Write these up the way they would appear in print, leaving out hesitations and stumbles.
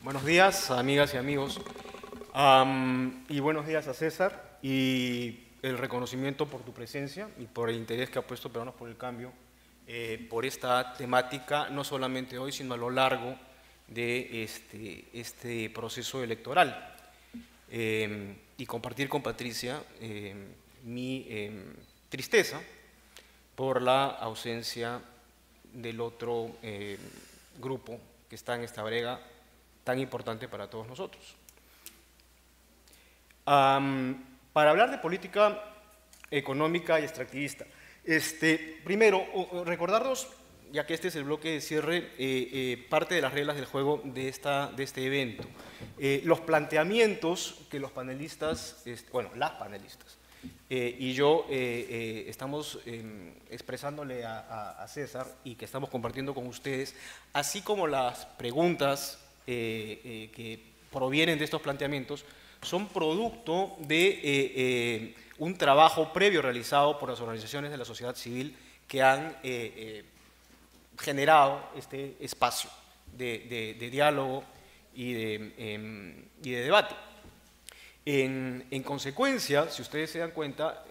Buenos días, amigas y amigos. Y buenos días a César y el reconocimiento por tu presencia y por el interés que ha puesto Peruanos por el Cambio por esta temática, no solamente hoy, sino a lo largo de este proceso electoral. Y compartir con Patricia mi tristeza por la ausencia del otro grupo que está en esta brega tan importante para todos nosotros. Para hablar de política económica y extractivista, primero, recordarnos, ya que este es el bloque de cierre, parte de las reglas del juego de este evento. Los planteamientos que los panelistas, las panelistas, y yo estamos expresándole a César y que estamos compartiendo con ustedes, así como las preguntas que provienen de estos planteamientos, son producto de un trabajo previo realizado por las organizaciones de la sociedad civil que han generado este espacio de diálogo y de debate. En consecuencia, si ustedes se dan cuenta,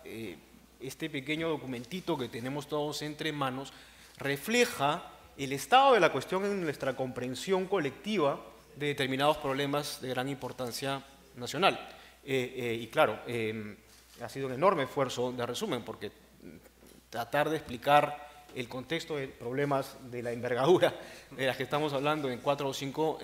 este pequeño documentito que tenemos todos entre manos refleja el estado de la cuestión en nuestra comprensión colectiva de determinados problemas de gran importancia nacional. Y claro, ha sido un enorme esfuerzo de resumen, porque tratar de explicar el contexto de problemas de la envergadura de las que estamos hablando en 4 o 5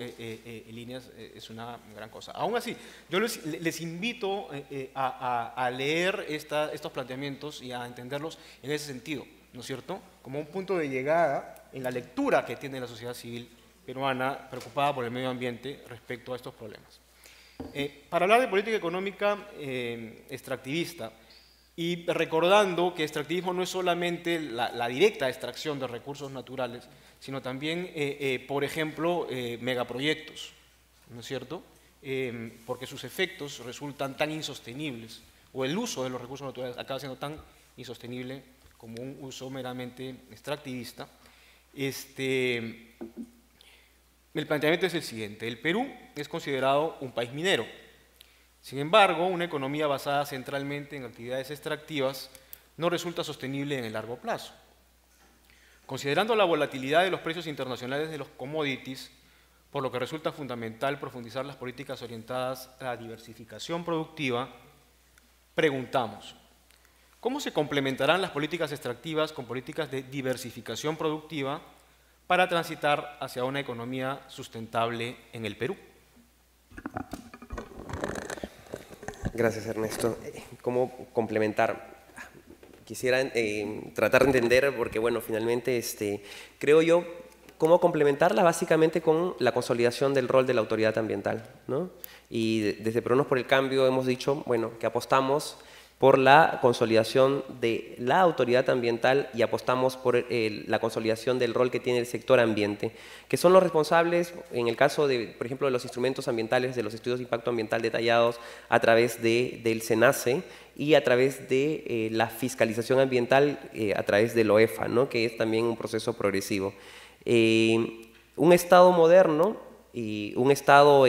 líneas es una gran cosa. Aún así, yo les invito a leer estos planteamientos y a entenderlos en ese sentido, ¿no es cierto? Como un punto de llegada en la lectura que tiene la sociedad civil peruana preocupada por el medio ambiente respecto a estos problemas. Para hablar de política económica extractivista, y recordando que extractivismo no es solamente la directa extracción de recursos naturales, sino también, por ejemplo, megaproyectos, ¿no es cierto? Porque sus efectos resultan tan insostenibles, o el uso de los recursos naturales acaba siendo tan insostenible como un uso meramente extractivista. El planteamiento es el siguiente: el Perú es considerado un país minero. Sin embargo, una economía basada centralmente en actividades extractivas no resulta sostenible en el largo plazo. Considerando la volatilidad de los precios internacionales de los commodities, por lo que resulta fundamental profundizar las políticas orientadas a la diversificación productiva, preguntamos: ¿cómo se complementarán las políticas extractivas con políticas de diversificación productiva para transitar hacia una economía sustentable en el Perú? Gracias, Ernesto. ¿Cómo complementar? Quisiera tratar de entender, porque bueno, finalmente creo yo, cómo complementarla básicamente con la consolidación del rol de la autoridad ambiental, ¿no? Y desde Peruanos por el Cambio hemos dicho, bueno, que apostamos por la consolidación de la autoridad ambiental y apostamos por la consolidación del rol que tiene el sector ambiente, que son los responsables, en el caso de, por ejemplo, de los instrumentos ambientales, de los estudios de impacto ambiental detallados a través del SENACE y a través de la fiscalización ambiental a través del OEFA, ¿no? Que es también un proceso progresivo. Un Estado moderno y un Estado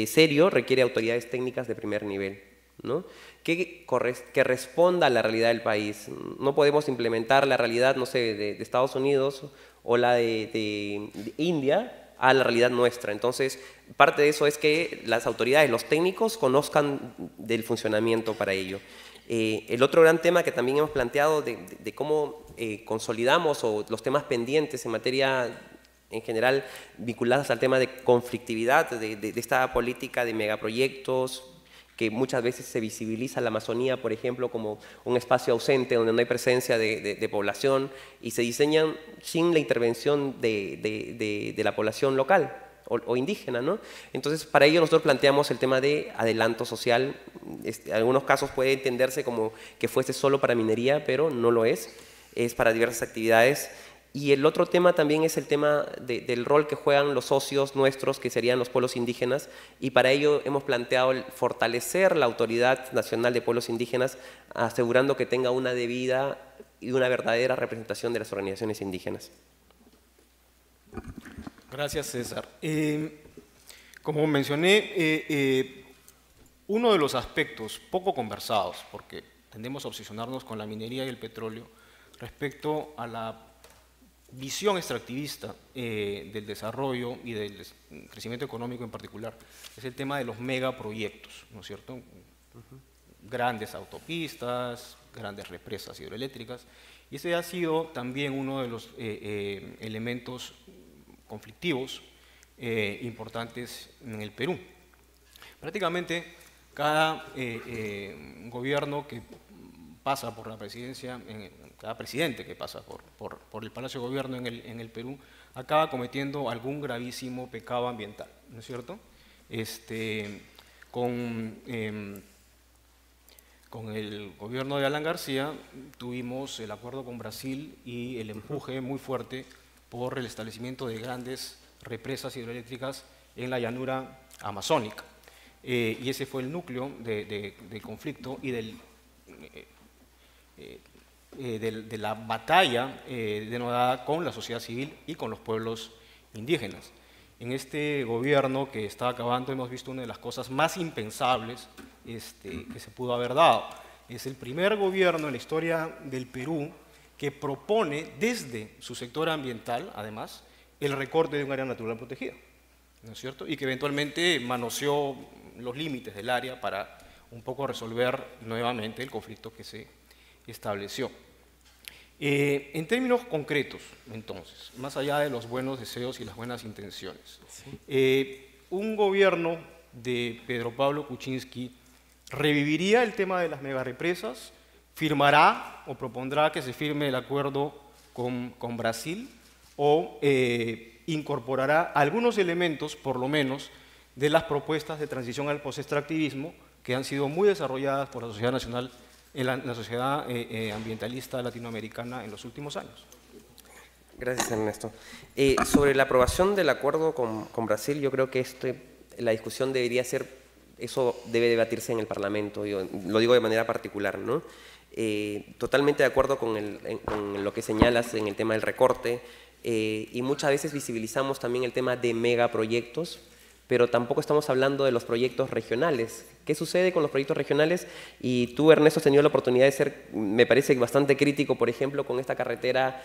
serio requiere autoridades técnicas de primer nivel, ¿no? Que responda a la realidad del país. No podemos implementar la realidad, no sé, de Estados Unidos o la de India a la realidad nuestra. Entonces, parte de eso es que las autoridades, los técnicos, conozcan del funcionamiento para ello. El otro gran tema que también hemos planteado de cómo consolidamos o los temas pendientes en materia en general vinculadas al tema de conflictividad, de esta política de megaproyectos, que muchas veces se visibiliza la Amazonía, por ejemplo, como un espacio ausente donde no hay presencia de población y se diseñan sin la intervención de la población local o indígena, ¿no? Entonces, para ello nosotros planteamos el tema de adelanto social. En algunos casos puede entenderse como que fuese solo para minería, pero no lo es para diversas actividades. Y el otro tema también es el tema del rol que juegan los socios nuestros, que serían los pueblos indígenas, y para ello hemos planteado fortalecer la Autoridad Nacional de Pueblos Indígenas, asegurando que tenga una debida y una verdadera representación de las organizaciones indígenas. Gracias, César. Como mencioné, uno de los aspectos poco conversados, porque tendemos a obsesionarnos con la minería y el petróleo, respecto a la visión extractivista del desarrollo y del crecimiento económico en particular, es el tema de los megaproyectos, ¿no es cierto? Grandes autopistas, grandes represas hidroeléctricas, y ese ha sido también uno de los elementos conflictivos importantes en el Perú. Prácticamente cada gobierno que pasa por la presidencia, cada presidente que pasa por el Palacio de Gobierno en el Perú, acaba cometiendo algún gravísimo pecado ambiental, ¿no es cierto? Con el gobierno de Alan García tuvimos el acuerdo con Brasil y el empuje muy fuerte por el establecimiento de grandes represas hidroeléctricas en la llanura amazónica. Y ese fue el núcleo de conflicto y de la batalla denodada con la sociedad civil y con los pueblos indígenas. En este gobierno que está acabando hemos visto una de las cosas más impensables que se pudo haber dado. Es el primer gobierno en la historia del Perú que propone desde su sector ambiental, además, el recorte de un área natural protegida, ¿no es cierto? Y que eventualmente manoseó los límites del área para un poco resolver nuevamente el conflicto que se estableció. En términos concretos, entonces, más allá de los buenos deseos y las buenas intenciones, un gobierno de Pedro Pablo Kuczynski reviviría el tema de las megarepresas, firmará o propondrá que se firme el acuerdo con Brasil o incorporará algunos elementos, por lo menos, de las propuestas de transición al postextractivismo que han sido muy desarrolladas por la sociedad nacional, la sociedad ambientalista latinoamericana en los últimos años. Gracias, Ernesto. Sobre la aprobación del acuerdo con Brasil, yo creo que la discusión debería ser, eso debe debatirse en el Parlamento, yo lo digo de manera particular, ¿no? Totalmente de acuerdo con lo que señalas en el tema del recorte, y muchas veces visibilizamos también el tema de megaproyectos, pero tampoco estamos hablando de los proyectos regionales. ¿Qué sucede con los proyectos regionales? Y tú, Ernesto, has tenido la oportunidad de ser, me parece, bastante crítico, por ejemplo, con esta carretera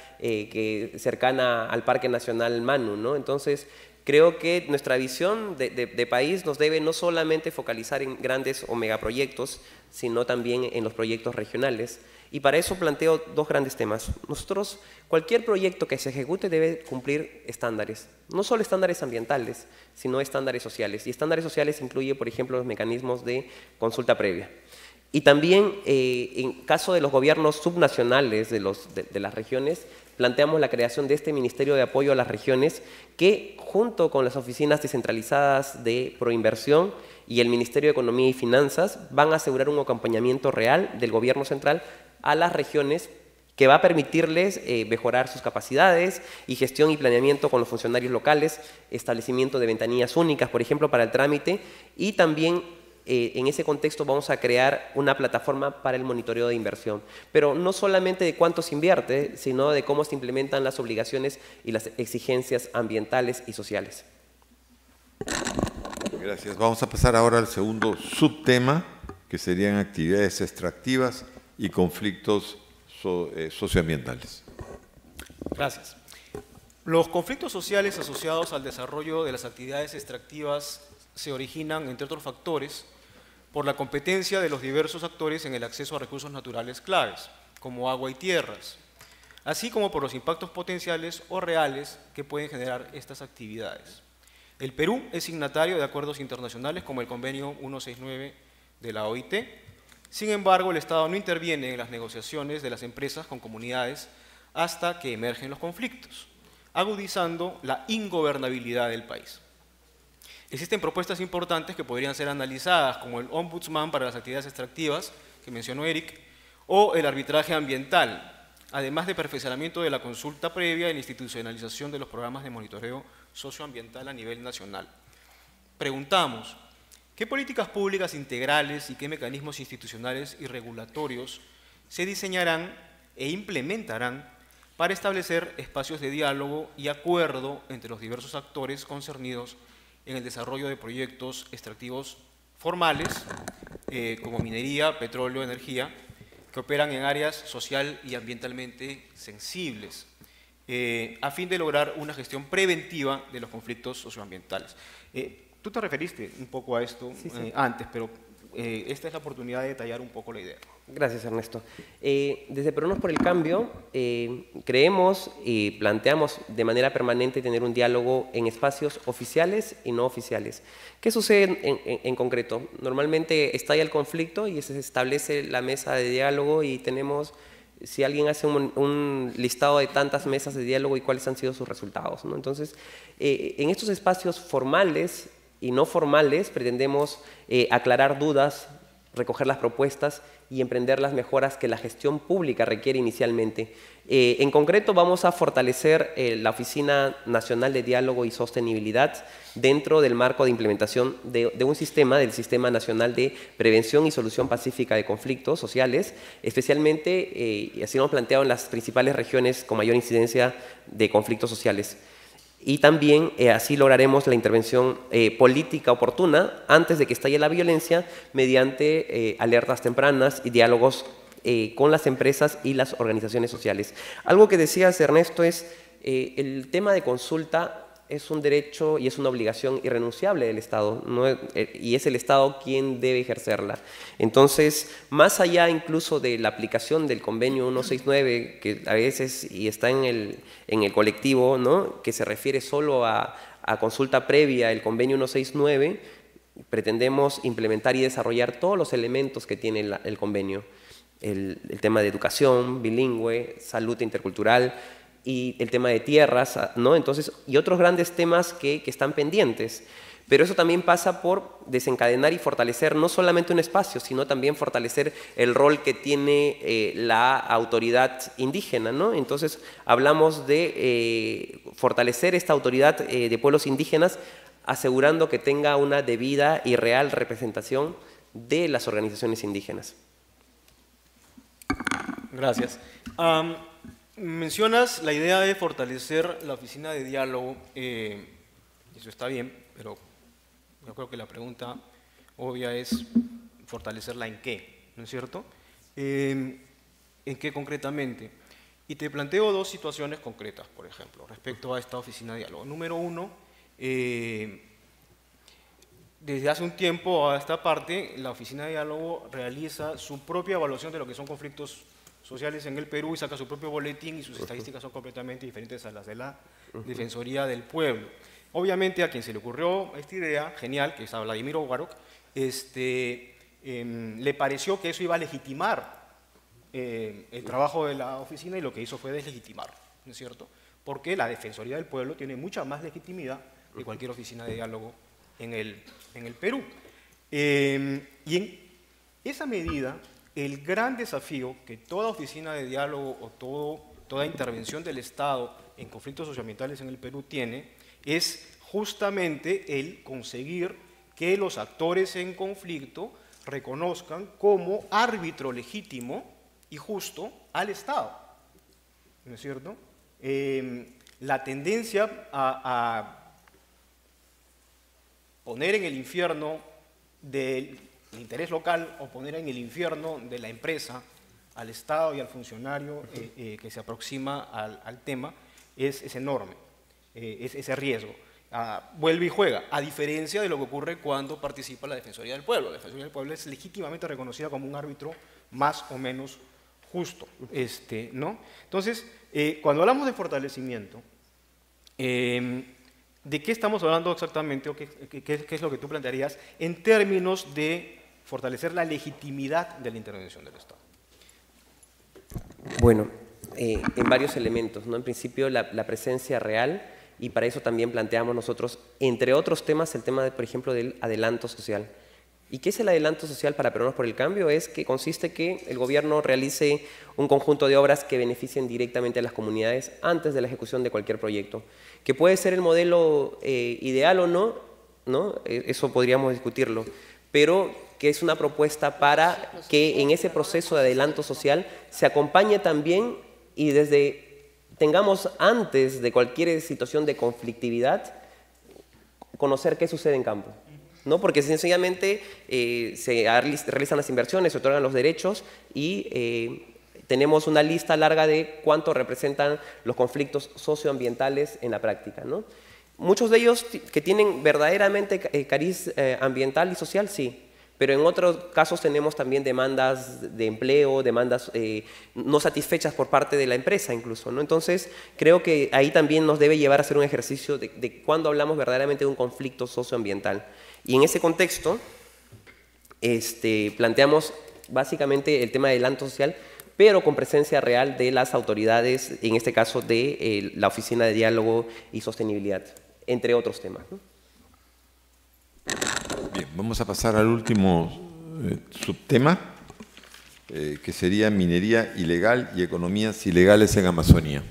cercana al Parque Nacional Manu, ¿no? Entonces, creo que nuestra visión de país nos debe no solamente focalizar en grandes o megaproyectos, sino también en los proyectos regionales. Y para eso planteo dos grandes temas. Nosotros, cualquier proyecto que se ejecute debe cumplir estándares, no solo estándares ambientales, sino estándares sociales. Y estándares sociales incluye, por ejemplo, los mecanismos de consulta previa. Y también, en caso de los gobiernos subnacionales de las regiones, planteamos la creación de este Ministerio de Apoyo a las Regiones que, junto con las oficinas descentralizadas de Proinversión y el Ministerio de Economía y Finanzas, van a asegurar un acompañamiento real del gobierno central a las regiones que va a permitirles mejorar sus capacidades y gestión y planeamiento con los funcionarios locales, establecimiento de ventanillas únicas, por ejemplo, para el trámite, y también en ese contexto vamos a crear una plataforma para el monitoreo de inversión. Pero no solamente de cuánto se invierte, sino de cómo se implementan las obligaciones y las exigencias ambientales y sociales. Gracias. Vamos a pasar ahora al segundo subtema, que serían actividades extractivas y conflictos socioambientales. Gracias. Los conflictos sociales asociados al desarrollo de las actividades extractivas se originan, entre otros factores, por la competencia de los diversos actores en el acceso a recursos naturales claves, como agua y tierras, así como por los impactos potenciales o reales que pueden generar estas actividades. El Perú es signatario de acuerdos internacionales como el Convenio 169 de la OIT. Sin embargo, el Estado no interviene en las negociaciones de las empresas con comunidades hasta que emergen los conflictos, agudizando la ingobernabilidad del país. Existen propuestas importantes que podrían ser analizadas, como el Ombudsman para las actividades extractivas, que mencionó Eric, o el arbitraje ambiental, además de perfeccionamiento de la consulta previa y la institucionalización de los programas de monitoreo socioambiental a nivel nacional. Preguntamos, ¿qué políticas públicas integrales y qué mecanismos institucionales y regulatorios se diseñarán e implementarán para establecer espacios de diálogo y acuerdo entre los diversos actores concernidos en el desarrollo de proyectos extractivos formales, como minería, petróleo, energía, que operan en áreas social y ambientalmente sensibles, a fin de lograr una gestión preventiva de los conflictos socioambientales. Tú te referiste un poco a esto antes, pero esta es la oportunidad de detallar un poco la idea. Gracias, Ernesto. Desde Peruanos por el Cambio creemos y planteamos de manera permanente tener un diálogo en espacios oficiales y no oficiales. ¿Qué sucede en concreto? Normalmente estalla el conflicto y se establece la mesa de diálogo y tenemos, si alguien hace un listado de tantas mesas de diálogo y cuáles han sido sus resultados, ¿no? Entonces, en estos espacios formales y no formales pretendemos aclarar dudas, recoger las propuestas y emprender las mejoras que la gestión pública requiere inicialmente. En concreto, vamos a fortalecer la Oficina Nacional de Diálogo y Sostenibilidad dentro del marco de implementación de un sistema, del Sistema Nacional de Prevención y Solución Pacífica de Conflictos Sociales, especialmente, y así lo hemos planteado, en las principales regiones con mayor incidencia de conflictos sociales. Y también así lograremos la intervención política oportuna antes de que estalle la violencia mediante alertas tempranas y diálogos con las empresas y las organizaciones sociales. Algo que decías, Ernesto, es el tema de consulta es un derecho y es una obligación irrenunciable del Estado, ¿no? Y es el Estado quien debe ejercerla. Entonces, más allá incluso de la aplicación del convenio 169, que a veces y está en el colectivo, ¿no?, que se refiere solo a consulta previa, el convenio 169, pretendemos implementar y desarrollar todos los elementos que tiene el convenio. El tema de educación bilingüe, salud intercultural, y el tema de tierras, ¿no? Entonces, y otros grandes temas que están pendientes. Pero eso también pasa por desencadenar y fortalecer no solamente un espacio, sino también fortalecer el rol que tiene la autoridad indígena, ¿no? Entonces, hablamos de fortalecer esta autoridad de pueblos indígenas, asegurando que tenga una debida y real representación de las organizaciones indígenas. Gracias. Mencionas la idea de fortalecer la oficina de diálogo, eso está bien, pero yo creo que la pregunta obvia es fortalecerla en qué, ¿no es cierto? ¿En qué concretamente? Y te planteo dos situaciones concretas, por ejemplo, respecto a esta oficina de diálogo. Número uno, desde hace un tiempo a esta parte, la oficina de diálogo realiza su propia evaluación de lo que son conflictos sociales en el Perú y saca su propio boletín y sus estadísticas son completamente diferentes a las de la Defensoría del Pueblo. Obviamente a quien se le ocurrió esta idea, genial, que es a Vladimir Ogarok, le pareció que eso iba a legitimar el trabajo de la oficina y lo que hizo fue deslegitimar, ¿no es cierto? Porque la Defensoría del Pueblo tiene mucha más legitimidad que cualquier oficina de diálogo en el Perú. Y en esa medida, el gran desafío que toda oficina de diálogo o toda intervención del Estado en conflictos socioambientales en el Perú tiene es justamente el conseguir que los actores en conflicto reconozcan como árbitro legítimo y justo al Estado, ¿no es cierto? La tendencia a poner en el infierno del interés local o poner en el infierno de la empresa al Estado y al funcionario que se aproxima al tema es enorme, es ese riesgo. Vuelve y juega, a diferencia de lo que ocurre cuando participa la Defensoría del Pueblo. La Defensoría del Pueblo es legítimamente reconocida como un árbitro más o menos justo, ¿no? Entonces, cuando hablamos de fortalecimiento, ¿de qué estamos hablando exactamente o qué es lo que tú plantearías en términos de fortalecer la legitimidad de la intervención del Estado? Bueno, en varios elementos, ¿no? En principio, la presencia real, y para eso también planteamos nosotros, entre otros temas, el tema, por ejemplo, del adelanto social. ¿Y qué es el adelanto social para Peruanos por el Cambio? Es que consiste que el gobierno realice un conjunto de obras que beneficien directamente a las comunidades antes de la ejecución de cualquier proyecto. Que puede ser el modelo ideal o no, ¿no? Eso podríamos discutirlo, pero que es una propuesta para que en ese proceso de adelanto social se acompañe también y tengamos antes de cualquier situación de conflictividad conocer qué sucede en campo, ¿no? Porque sencillamente se realizan las inversiones, se otorgan los derechos y tenemos una lista larga de cuánto representan los conflictos socioambientales en la práctica, ¿no? Muchos de ellos que tienen verdaderamente cariz ambiental y social, sí. Pero en otros casos tenemos también demandas de empleo, demandas no satisfechas por parte de la empresa incluso, ¿no? Entonces, creo que ahí también nos debe llevar a hacer un ejercicio de cuándo hablamos verdaderamente de un conflicto socioambiental. Y en ese contexto, planteamos básicamente el tema del adelanto social, pero con presencia real de las autoridades, en este caso de la Oficina de Diálogo y Sostenibilidad, entre otros temas, ¿no? Bien, vamos a pasar al último subtema, que sería minería ilegal y economías ilegales en Amazonía.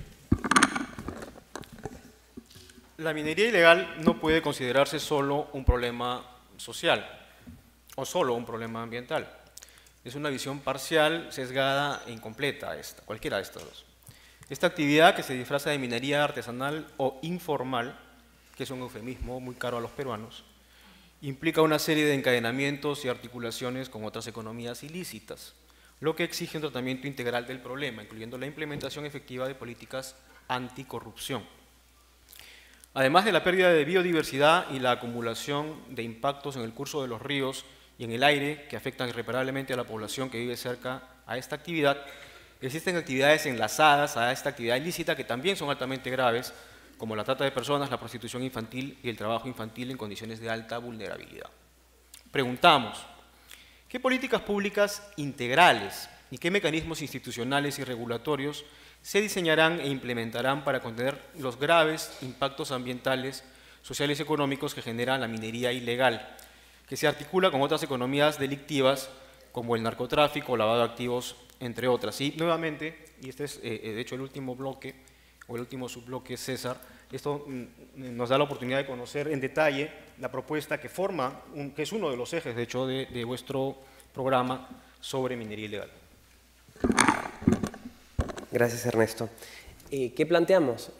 La minería ilegal no puede considerarse solo un problema social o solo un problema ambiental. Es una visión parcial, sesgada e incompleta, cualquiera de estas dos. Esta actividad, que se disfraza de minería artesanal o informal, que es un eufemismo muy caro a los peruanos, implica una serie de encadenamientos y articulaciones con otras economías ilícitas, lo que exige un tratamiento integral del problema, incluyendo la implementación efectiva de políticas anticorrupción. Además de la pérdida de biodiversidad y la acumulación de impactos en el curso de los ríos y en el aire que afectan irreparablemente a la población que vive cerca a esta actividad, existen actividades enlazadas a esta actividad ilícita que también son altamente graves, como la trata de personas, la prostitución infantil y el trabajo infantil en condiciones de alta vulnerabilidad. Preguntamos, ¿qué políticas públicas integrales y qué mecanismos institucionales y regulatorios se diseñarán e implementarán para contener los graves impactos ambientales, sociales y económicos que genera la minería ilegal, que se articula con otras economías delictivas como el narcotráfico, lavado de activos, entre otras? Y nuevamente, y este es de hecho el último bloque, o el último subbloque, César, esto nos da la oportunidad de conocer en detalle la propuesta que forma, que es uno de los ejes, de hecho, de vuestro programa sobre minería ilegal. Gracias, Ernesto. ¿Qué planteamos?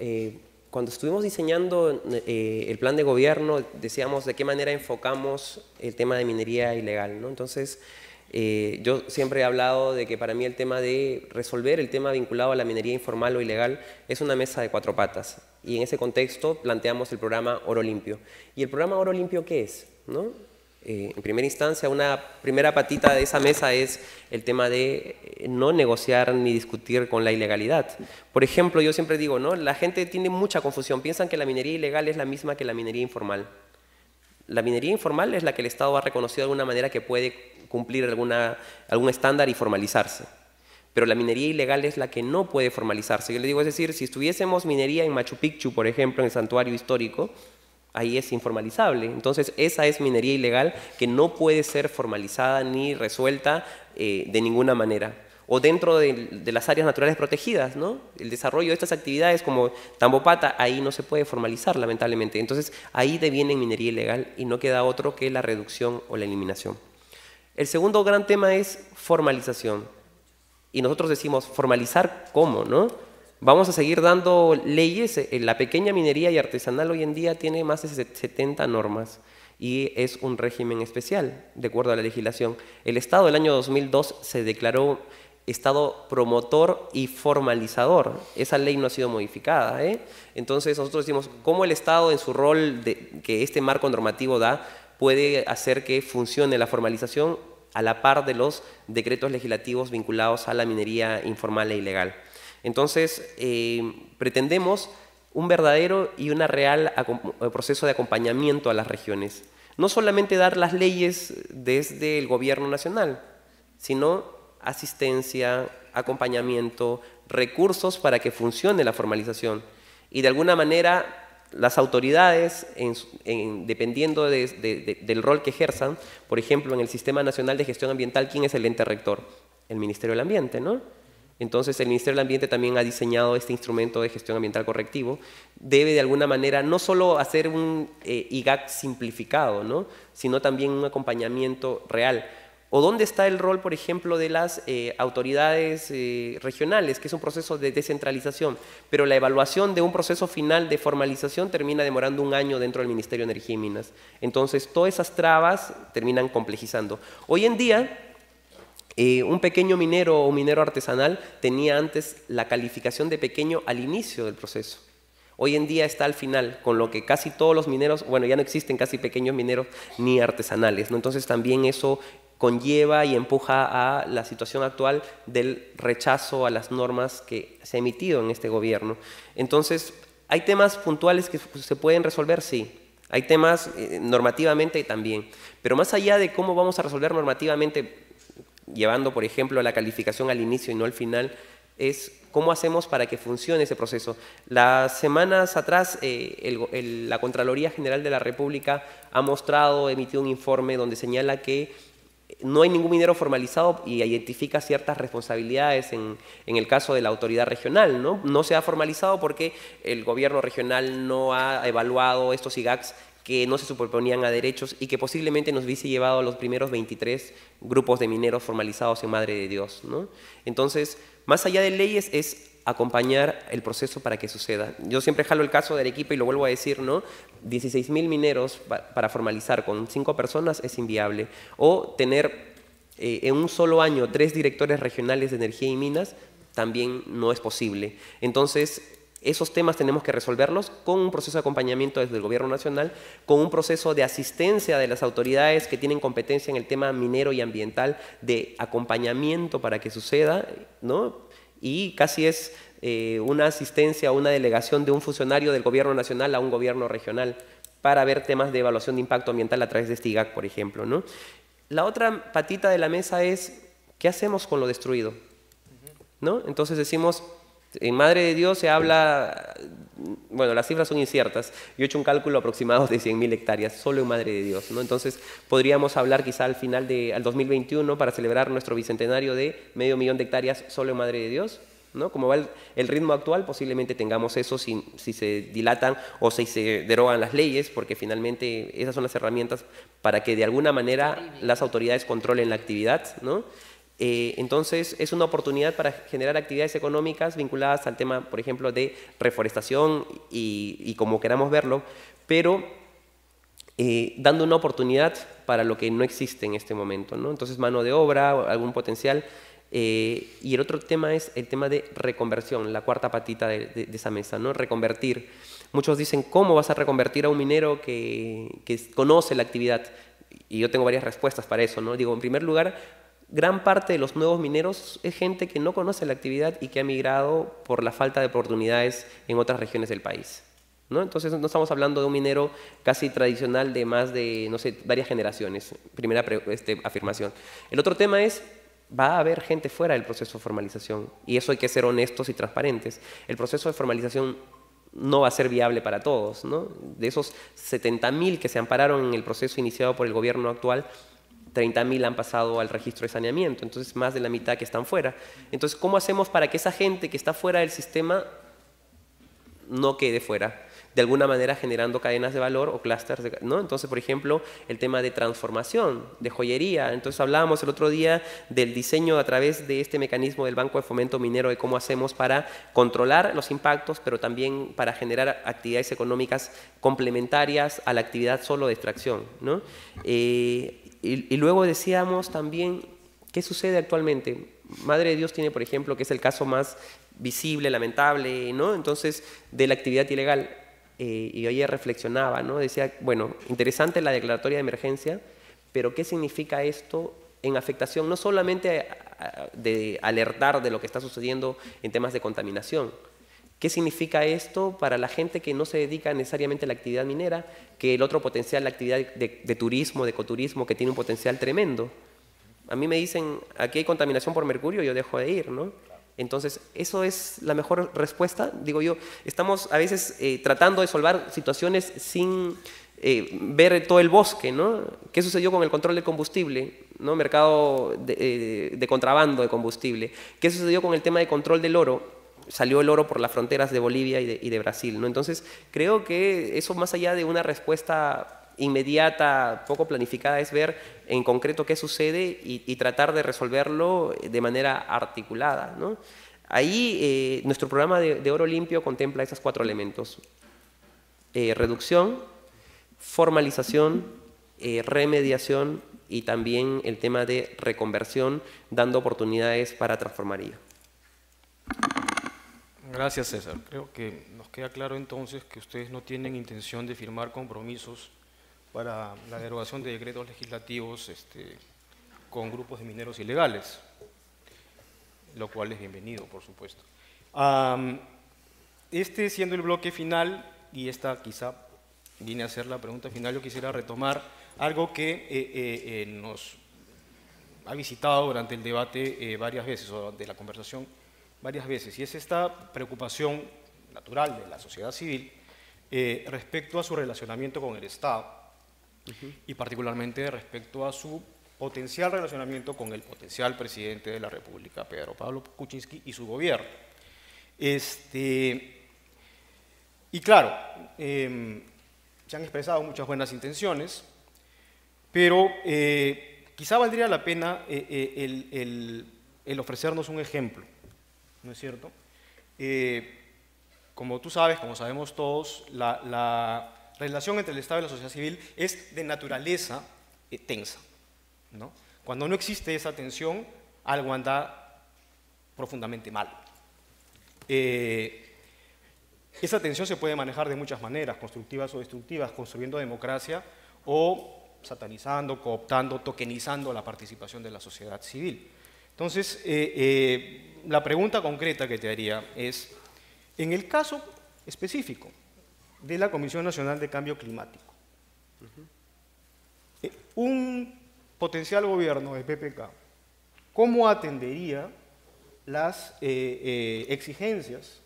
Cuando estuvimos diseñando el plan de gobierno, decíamos de qué manera enfocamos el tema de minería ilegal, ¿no? Entonces, yo siempre he hablado de que para mí el tema de resolver el tema vinculado a la minería informal o ilegal es una mesa de 4 patas. Y en ese contexto planteamos el programa Oro Limpio. ¿Y el programa Oro Limpio qué es, no? En primera instancia, una primera patita de esa mesa es el tema de no negociar ni discutir con la ilegalidad. Por ejemplo, yo siempre digo, ¿no? La gente tiene mucha confusión, piensan que la minería ilegal es la misma que la minería informal. La minería informal es la que el Estado ha reconocido de alguna manera que puede cumplir algún estándar y formalizarse. Pero la minería ilegal es la que no puede formalizarse. Yo le digo, es decir, si estuviésemos minería en Machu Picchu, por ejemplo, en el santuario histórico, ahí es informalizable. Entonces, esa es minería ilegal que no puede ser formalizada ni resuelta de ninguna manera. O dentro de las áreas naturales protegidas, ¿no? El desarrollo de estas actividades como Tambopata, ahí no se puede formalizar, lamentablemente. Entonces, ahí deviene minería ilegal y no queda otro que la reducción o la eliminación. El segundo gran tema es formalización. Y nosotros decimos, ¿formalizar cómo, no? Vamos a seguir dando leyes. La pequeña minería y artesanal hoy en día tiene más de 70 normas y es un régimen especial, de acuerdo a la legislación. El Estado del año 2002 se declaró Estado promotor y formalizador. Esa ley no ha sido modificada, ¿eh? Entonces nosotros decimos, ¿cómo el Estado en su rol que este marco normativo da puede hacer que funcione la formalización a la par de los decretos legislativos vinculados a la minería informal e ilegal? Entonces, pretendemos un verdadero y una real proceso de acompañamiento a las regiones. No solamente dar las leyes desde el gobierno nacional, sino asistencia, acompañamiento, recursos para que funcione la formalización. Y de alguna manera, las autoridades, dependiendo del rol que ejerzan, por ejemplo, en el Sistema Nacional de Gestión Ambiental, ¿quién es el ente rector? El Ministerio del Ambiente, ¿no? Entonces, el Ministerio del Ambiente también ha diseñado este instrumento de gestión ambiental correctivo. Debe, de alguna manera, no solo hacer un IGAC simplificado, ¿no? Sino también un acompañamiento real. ¿O dónde está el rol, por ejemplo, de las autoridades regionales, que es un proceso de descentralización? Pero la evaluación de un proceso final de formalización termina demorando un año dentro del Ministerio de Energía y Minas. Entonces, todas esas trabas terminan complejizando. Hoy en día, un pequeño minero o minero artesanal tenía antes la calificación de pequeño al inicio del proceso. Hoy en día está al final, con lo que casi todos los mineros, bueno, ya no existen casi pequeños mineros ni artesanales, ¿no? Entonces también eso conlleva y empuja a la situación actual del rechazo a las normas que se ha emitido en este gobierno. Entonces, ¿hay temas puntuales que se pueden resolver? Sí. Hay temas normativamente también. Pero más allá de cómo vamos a resolver normativamente, llevando, por ejemplo, la calificación al inicio y no al final, es cómo hacemos para que funcione ese proceso. Las semanas atrás, la Contraloría General de la República ha emitido un informe donde señala que no hay ningún minero formalizado y identifica ciertas responsabilidades en el caso de la autoridad regional, ¿no? No se ha formalizado porque el gobierno regional no ha evaluado estos IGACs que no se superponían a derechos y que posiblemente nos hubiese llevado a los primeros 23 grupos de mineros formalizados en Madre de Dios, ¿no? Entonces, más allá de leyes, es acompañar el proceso para que suceda. Yo siempre jalo el caso de Arequipa y lo vuelvo a decir, ¿no? 16.000 mineros para formalizar con 5 personas es inviable. O tener en un solo año 3 directores regionales de energía y minas también no es posible. Entonces, esos temas tenemos que resolverlos con un proceso de acompañamiento desde el Gobierno Nacional, con un proceso de asistencia de las autoridades que tienen competencia en el tema minero y ambiental, de acompañamiento para que suceda, ¿no? Y casi es una asistencia o una delegación de un funcionario del Gobierno Nacional a un gobierno regional para ver temas de evaluación de impacto ambiental a través de este IGAC, por ejemplo, ¿no? La otra patita de la mesa es, ¿qué hacemos con lo destruido? ¿No? Entonces decimos, en Madre de Dios se habla, bueno, las cifras son inciertas, yo he hecho un cálculo aproximado de 100.000 hectáreas, solo en Madre de Dios, ¿no? Entonces podríamos hablar quizá al final al 2021 para celebrar nuestro bicentenario de 500.000 de hectáreas solo en Madre de Dios, ¿no? Como va el ritmo actual, posiblemente tengamos eso si se dilatan o si se derogan las leyes, porque finalmente esas son las herramientas para que de alguna manera las autoridades controlen la actividad, ¿no? Entonces, es una oportunidad para generar actividades económicas vinculadas al tema, por ejemplo, de reforestación y como queramos verlo, pero dando una oportunidad para lo que no existe en este momento, ¿no? Entonces, mano de obra, algún potencial. Y el otro tema es el tema de reconversión, la cuarta patita de esa mesa, ¿no? Reconvertir. Muchos dicen, ¿cómo vas a reconvertir a un minero que conoce la actividad? Y yo tengo varias respuestas para eso, ¿no? Digo, en primer lugar, gran parte de los nuevos mineros es gente que no conoce la actividad y que ha migrado por la falta de oportunidades en otras regiones del país, ¿no? Entonces no estamos hablando de un minero casi tradicional de más de, no sé, varias generaciones. Primera afirmación. El otro tema es, va a haber gente fuera del proceso de formalización y eso hay que ser honestos y transparentes. El proceso de formalización no va a ser viable para todos, ¿no? De esos 70.000 que se ampararon en el proceso iniciado por el gobierno actual, 30.000 han pasado al registro de saneamiento, entonces más de la mitad que están fuera. Entonces, ¿cómo hacemos para que esa gente que está fuera del sistema no quede fuera? De alguna manera generando cadenas de valor o clústeres, ¿no? Entonces, por ejemplo, el tema de transformación, de joyería. Entonces, hablábamos el otro día del diseño a través de este mecanismo del Banco de Fomento Minero, de cómo hacemos para controlar los impactos, pero también para generar actividades económicas complementarias a la actividad solo de extracción, ¿no? Y luego decíamos también, ¿qué sucede actualmente? Madre de Dios tiene, por ejemplo, que es el caso más visible, lamentable, ¿no? Entonces, de la actividad ilegal. Y yo ayer reflexionaba, ¿no? Decía, bueno, interesante la declaratoria de emergencia, pero ¿qué significa esto en afectación? No solamente de alertar de lo que está sucediendo en temas de contaminación. ¿Qué significa esto para la gente que no se dedica necesariamente a la actividad minera, que el otro potencial, la actividad de turismo, de ecoturismo, que tiene un potencial tremendo? A mí me dicen, aquí hay contaminación por mercurio, yo dejo de ir, ¿no? Entonces, ¿eso es la mejor respuesta? Digo yo, estamos a veces tratando de solvar situaciones sin ver todo el bosque, ¿no? ¿Qué sucedió con el control del combustible? ¿No? Mercado de contrabando de combustible. ¿Qué sucedió con el tema de control del oro? Salió el oro por las fronteras de Bolivia y de Brasil, ¿no? Entonces, creo que eso, más allá de una respuesta inmediata, poco planificada, es ver en concreto qué sucede y tratar de resolverlo de manera articulada, ¿no? Ahí nuestro programa de Oro Limpio contempla esos 4 elementos: reducción, formalización, remediación y también el tema de reconversión, dando oportunidades para transformar ello. Gracias, César. Creo que nos queda claro entonces que ustedes no tienen intención de firmar compromisos para la derogación de decretos legislativos con grupos de mineros ilegales, lo cual es bienvenido, por supuesto. Siendo el bloque final, y esta quizá viene a ser la pregunta final, yo quisiera retomar algo que nos ha visitado durante el debate varias veces, o durante la conversación varias veces, y es esta preocupación natural de la sociedad civil respecto a su relacionamiento con el Estado, y particularmente respecto a su potencial relacionamiento con el potencial presidente de la República, Pedro Pablo Kuczynski, y su gobierno. Y claro, se han expresado muchas buenas intenciones, pero quizá valdría la pena el ofrecernos un ejemplo, ¿no es cierto? Como tú sabes, como sabemos todos, la relación entre el Estado y la sociedad civil es de naturaleza tensa, ¿no? Cuando no existe esa tensión, algo anda profundamente mal. Esa tensión se puede manejar de muchas maneras, constructivas o destructivas, construyendo democracia o satanizando, cooptando, tokenizando la participación de la sociedad civil. Entonces, la pregunta concreta que te haría es, en el caso específico de la Comisión Nacional de Cambio Climático, un potencial gobierno de PPK, ¿cómo atendería las exigencias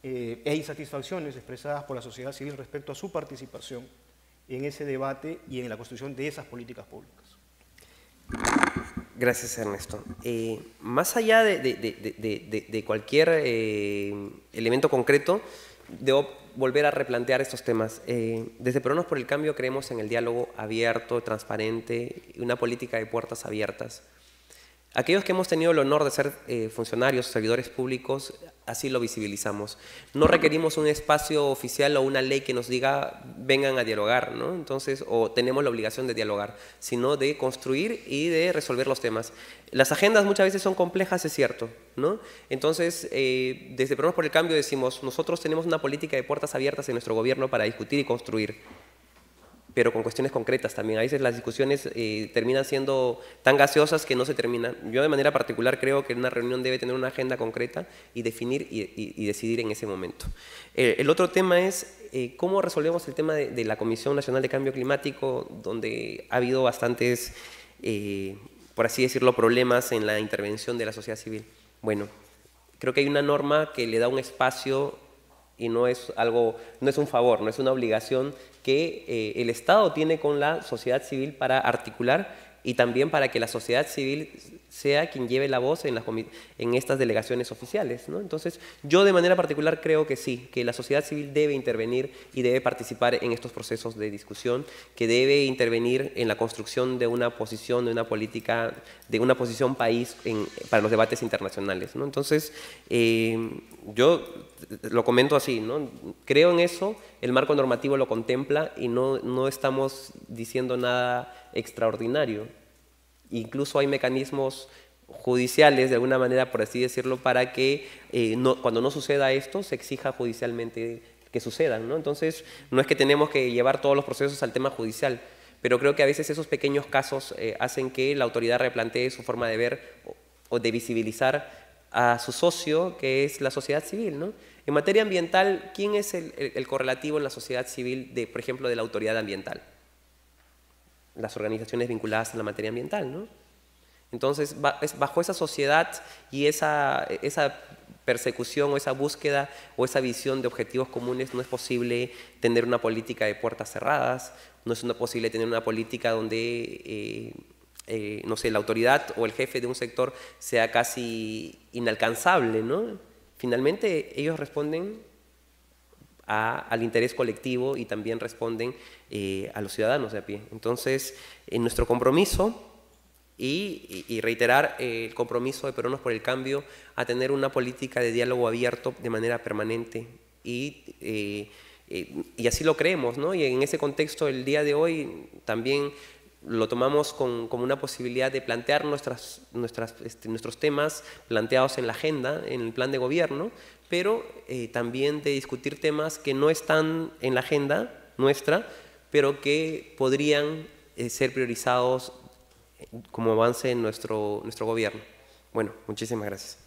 e insatisfacciones expresadas por la sociedad civil respecto a su participación en ese debate y en la construcción de esas políticas públicas? Gracias, Ernesto. Más allá de cualquier elemento concreto, debo volver a replantear estos temas. Desde Peruanos por el Cambio creemos en el diálogo abierto, transparente, una política de puertas abiertas. Aquellos que hemos tenido el honor de ser funcionarios, servidores públicos, así lo visibilizamos. No requerimos un espacio oficial o una ley que nos diga vengan a dialogar, ¿no? Entonces, o tenemos la obligación de dialogar, sino de construir y de resolver los temas. Las agendas muchas veces son complejas, es cierto, ¿no? Entonces, desde Peruanos por el Cambio decimos, nosotros tenemos una política de puertas abiertas en nuestro gobierno para discutir y construir, pero con cuestiones concretas también. A veces las discusiones terminan siendo tan gaseosas que no se terminan. Yo de manera particular creo que una reunión debe tener una agenda concreta y definir y decidir en ese momento. El otro tema es cómo resolvemos el tema de la Comisión Nacional de Cambio Climático, donde ha habido bastantes, por así decirlo, problemas en la intervención de la sociedad civil. Bueno, creo que hay una norma que le da un espacio y no es un favor, no es una obligación que el Estado tiene con la sociedad civil para articular y también para que la sociedad civil sea quien lleve la voz en estas delegaciones oficiales, ¿no? Entonces, yo de manera particular creo que sí, que la sociedad civil debe intervenir y debe participar en estos procesos de discusión, que debe intervenir en la construcción de una posición, de una política, de una posición país para los debates internacionales, ¿no? Entonces, yo lo comento así, ¿no? Creo en eso, el marco normativo lo contempla y no estamos diciendo nada extraordinario. Incluso hay mecanismos judiciales, de alguna manera, por así decirlo, para que cuando no suceda esto, se exija judicialmente que sucedan, ¿no? Entonces, no es que tenemos que llevar todos los procesos al tema judicial, pero creo que a veces esos pequeños casos hacen que la autoridad replantee su forma de ver o de visibilizar a su socio, que es la sociedad civil, ¿no? En materia ambiental, ¿quién es el correlativo en la sociedad civil, por ejemplo, de la autoridad ambiental? Las organizaciones vinculadas a la materia ambiental, ¿no? Entonces, bajo esa sociedad y esa persecución o esa búsqueda o esa visión de objetivos comunes, no es posible tener una política de puertas cerradas, no es posible tener una política donde no sé, la autoridad o el jefe de un sector sea casi inalcanzable, ¿no? Finalmente, ellos responden al interés colectivo y también responden a los ciudadanos de a pie. Entonces, en nuestro compromiso y reiterar el compromiso de Peruanos por el Cambio a tener una política de diálogo abierto de manera permanente y así lo creemos, ¿no? Y en ese contexto, el día de hoy también lo tomamos como una posibilidad de plantear nuestros temas planteados en la agenda, en el plan de gobierno, pero también de discutir temas que no están en la agenda nuestra, pero que podrían ser priorizados como avance en nuestro gobierno. Bueno, muchísimas gracias.